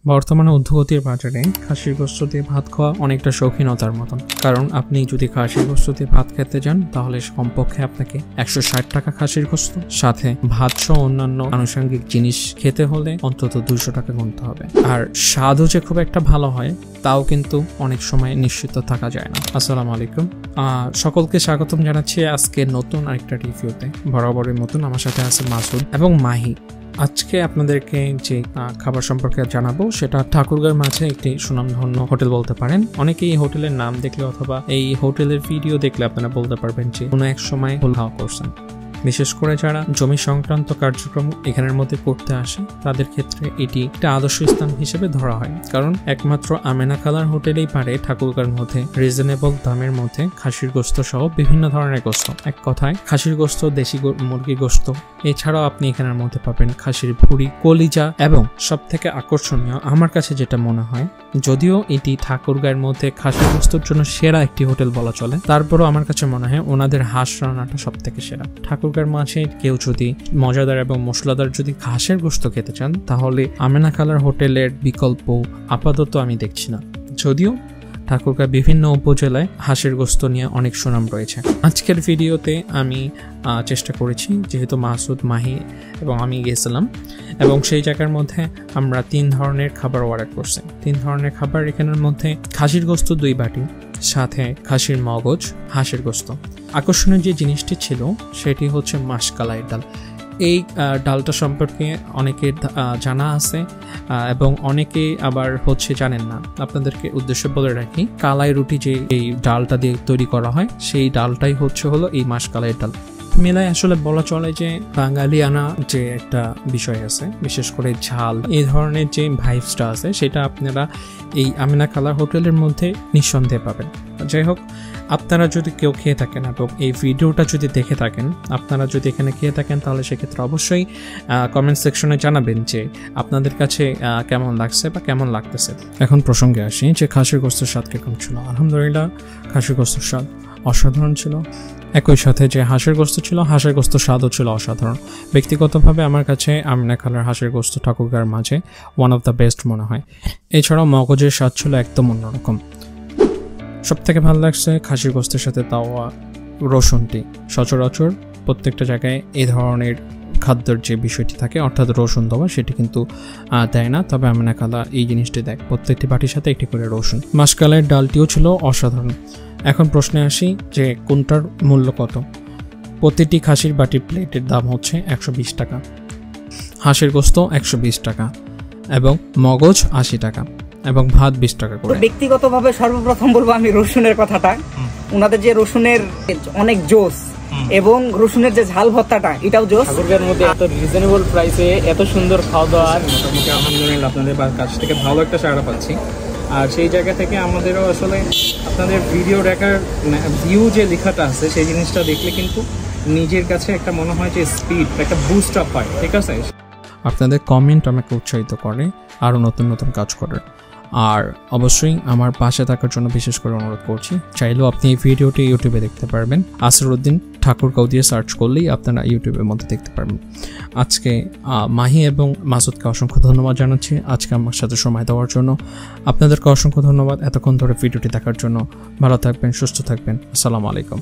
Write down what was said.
বর্তমানে ঊর্ধ্বগতির বাজারে খাসির গোশত দিয়ে ভাত খাওয়া অনেকটা শৌখিনতার মতন। কারণ আপনি যদি খাসির গোশত দিয়ে ভাত খেতে যান তাহলে কমপক্ষে আপনাকে 160 টাকা খাসির গোশত সাথে ভাত সহ অন্যান্য আনুষঙ্গিক জিনিস খেতে হলে অন্তত 200 টাকা গুনতে হবে। আর স্বাদও যে খুব একটা ভালো হয় তাও কিন্তু অনেক সময় নিশ্চিত থাকা যায় না। আসসালামু আলাইকুম, সকলকে স্বাগতম জানাচ্ছি আজকে নতুন আরেকটা রিভিউতে। বরাবরের মতন আমার সাথে আছে মাসুদ এবং মাহি। আজকে আপনাদেরকে যে খাবার সম্পর্কে জানাবো সেটা ঠাকুরগাঁওর মাঝে একটি সুনামধন্য হোটেল বলতে পারেন। অনেকে এই হোটেলের নাম দেখলে অথবা এই হোটেলের ভিডিও দেখলে আপনারা বলতে পারবেন যে কোনো এক সময় হোল খাওয়া করছেন। বিশেষ করে যারা জমি সংক্রান্ত কার্যক্রম এখানের মধ্যে করতে আসে তাদের ক্ষেত্রে এটি একটা আদর্শ স্থান হিসেবে ধরা হয়। কারণ একমাত্র আমেনা কালার হোটেলেই পারে ঠাকুরগাঁওর মধ্যে রিজনেবল দামের মধ্যে খাসির গোশত সহ বিভিন্ন ধরনের গোশত, এক কথায় খাসির গোশত, দেশি মুরগির গোশত, এছাড়াও আপনি এখানের মধ্যে পাবেন খাসির ভুঁড়ি, কলিজা এবং সব থেকে আকর্ষণীয় আমার কাছে যেটা মনে হয়, যদিও এটি ঠাকুরগাঁওর মধ্যে খাসির গোশতের জন্য সেরা একটি হোটেল বলা চলে, তারপরও আমার কাছে মনে হয় ওনাদের হাঁস রান্নাটা সব থেকে সেরা। ঠাকুরগাঁওর মাঝে কেউ যদি মজাদার এবং মশলাদার যদি খাসের গোশত খেতে চান তাহলে আমেনা কালার হোটেলের বিকল্প আপাতত আমি দেখছি না। যদিও ঠাকুরগাঁও বিভিন্ন উপজেলায় হাঁসের গোশত নিয়ে অনেক সুনাম রয়েছে। আজকের ভিডিওতে আমি চেষ্টা করেছি, যেহেতু মাসুদ, মাহি এবং আমি গেছিলাম এবং সেই জায়গার মধ্যে আমরা 3 ধরনের খাবার অর্ডার করছি। 3 ধরনের খাবার এখানের মধ্যে খাসির গোশত 2 বাটি, সাথে খাসির মগজ, হাঁসের গোশত। আকর্ষণীয় যে জিনিসটি ছিল সেটি হচ্ছে মাসকালাই ডাল। এই ডালটা সম্পর্কে অনেকের জানা আছে এবং অনেকে আবার জানেন না। আপনাদেরকে উদ্দেশ্য বলে রাখি, কালাই রুটি যে এই ডালটা দিয়ে তৈরি করা হয় সেই ডালটাই হলো এই মাসকালাই ডাল। মেলায় আসলে বলা চলে যে বাঙালিয়ানা যে একটা বিষয় আছে, বিশেষ করে ঝাল এই ধরনের যে ভাইবসটা আছে সেটা আপনারা এই আমেনা কালার হোটেলের মধ্যে নিঃসন্দেহে পাবেন। যাই হোক, আপনারা যদি কেউ খেয়ে থাকেন এবং এই ভিডিওটা যদি দেখে থাকেন, আপনারা যদি এখানে খেয়ে থাকেন তাহলে সেক্ষেত্রে অবশ্যই কমেন্ট সেকশনে জানাবেন যে আপনাদের কাছে কেমন লাগছে বা কেমন লাগতেছে। এখন প্রসঙ্গে আসি যে খাসির গোশতের স্বাদ কেমন ছিল। আলহামদুলিল্লাহ, খাসির গোশতের স্বাদ অসাধারণ ছিল। একই সাথে যে হাঁসের গোশত ছিল, হাঁসের গোশত স্বাদও ছিল অসাধারণ। ব্যক্তিগতভাবে আমার কাছে আমেনা কালার হাঁসের গোশত ঠাকুরগাঁওর মাঝে ওয়ান অফ দ্য বেস্ট মনে হয়। এছাড়াও মগজের স্বাদ ছিল একদম অন্যরকম। সব থেকে ভালো লাগছে খাসির গোশতের সাথে তাওয়া রসুনটি। সচরাচর প্রত্যেকটা জায়গায় এই ধরনের খাদ্যের যে বিষয়টি থাকে, অর্থাৎ রসুন দেওয়া, সেটি কিন্তু দেয় না, তবে আমেনা কালা এই জিনিসটি দেয়, প্রত্যেকটি বাটির সাথে একটি করে রসুন। মাসকালের ডালটিও ছিল অসাধারণ। এখন প্রশ্নে আসি যে কোনটার মূল্য কত। প্রতিটি খাসির বাটির প্লেটের দাম হচ্ছে 120 টাকা, হাঁসের গোশত 120 টাকা এবং মগজ 80 টাকা এবং ভাত 20 টাকা করে। ব্যক্তিগতভাবে সর্বপ্রথম বলবো আমি রসুনের কথাটা। ওনাদের যে রসুনের অনেক জোস এবং রসুনের যে ঝাল ভর্তাটা, এটাও জোস। ঠাকুরগাঁওর মধ্যে এত রিজনেবল প্রাইসে এত সুন্দর খাওয়া দাওয়া, মোটামুটি আলহামদুলিল্লাহ আপনাদের কাছ থেকে ভালো একটা সাড়া পাচ্ছি। আর সেই জায়গা থেকে আমাদেরও আসলে আপনাদের ভিডিও দেখার ভিউ যে লেখাটা আছে সেই জিনিসটা দেখলে কিন্তু নিজের কাছে একটা মনে হয় যে স্পিড, একটা বুস্ট আপ হয়। ঠিক আছে, আপনাদের কমেন্ট আমাকে উৎসাহিত করে আরও নতুন নতুন কাজ করার। আর অবশ্যই আমার পাশে থাকার জন্য বিশেষ করে অনুরোধ করছি। চাইলেও আপনি এই ভিডিওটি ইউটিউবে দেখতে পারবেন, আসরউদ্দিন ঠাকুরগাঁও দিয়ে সার্চ করলেই আপনারা ইউটিউবের মধ্যে দেখতে পারবেন। আজকে মাহি এবং মাসুদকে অসংখ্য ধন্যবাদ জানাচ্ছি আজকে আমার সাথে সময় দেওয়ার জন্য। আপনাদেরকে অসংখ্য ধন্যবাদ এতক্ষণ ধরে ভিডিওটি দেখার জন্য। ভালো থাকবেন, সুস্থ থাকবেন। আসসালামু আলাইকুম।